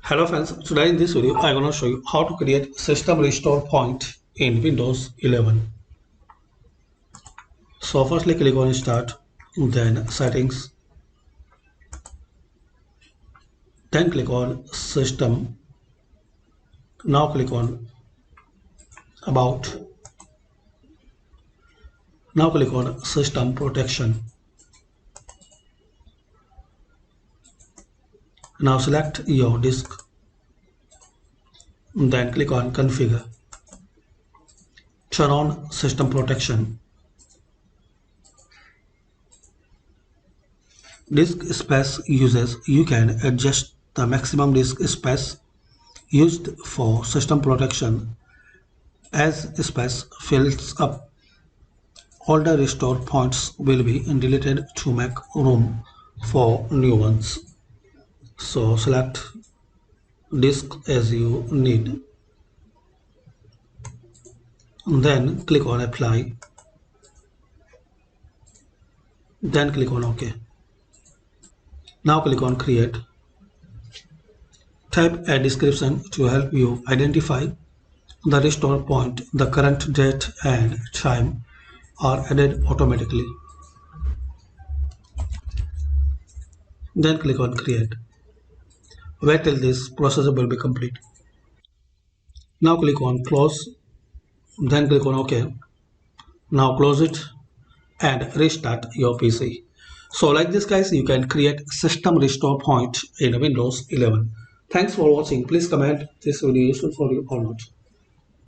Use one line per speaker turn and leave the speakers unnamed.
Hello friends, today in this video I'm going to show you how to create system restore point in Windows 11. So firstly click on start, then settings, then click on system. Now click on about. Now click on system protection. Now select your disk, then click on configure. Turn on system protection. Disk space uses, you can adjust the maximum disk space used for system protection. As space fills up, older restore points will be deleted to make room for new ones. So select disk as you need. Then click on apply. Then click on OK. Now click on create. Type a description to help you identify the restore point. The current date and time are added automatically. Then click on create. Wait till this process will be complete. Now click on close. Then click on OK. Now close it and restart your PC. So like this guys, you can create system restore point in Windows 11. Thanks for watching. Please comment this video useful for you or not.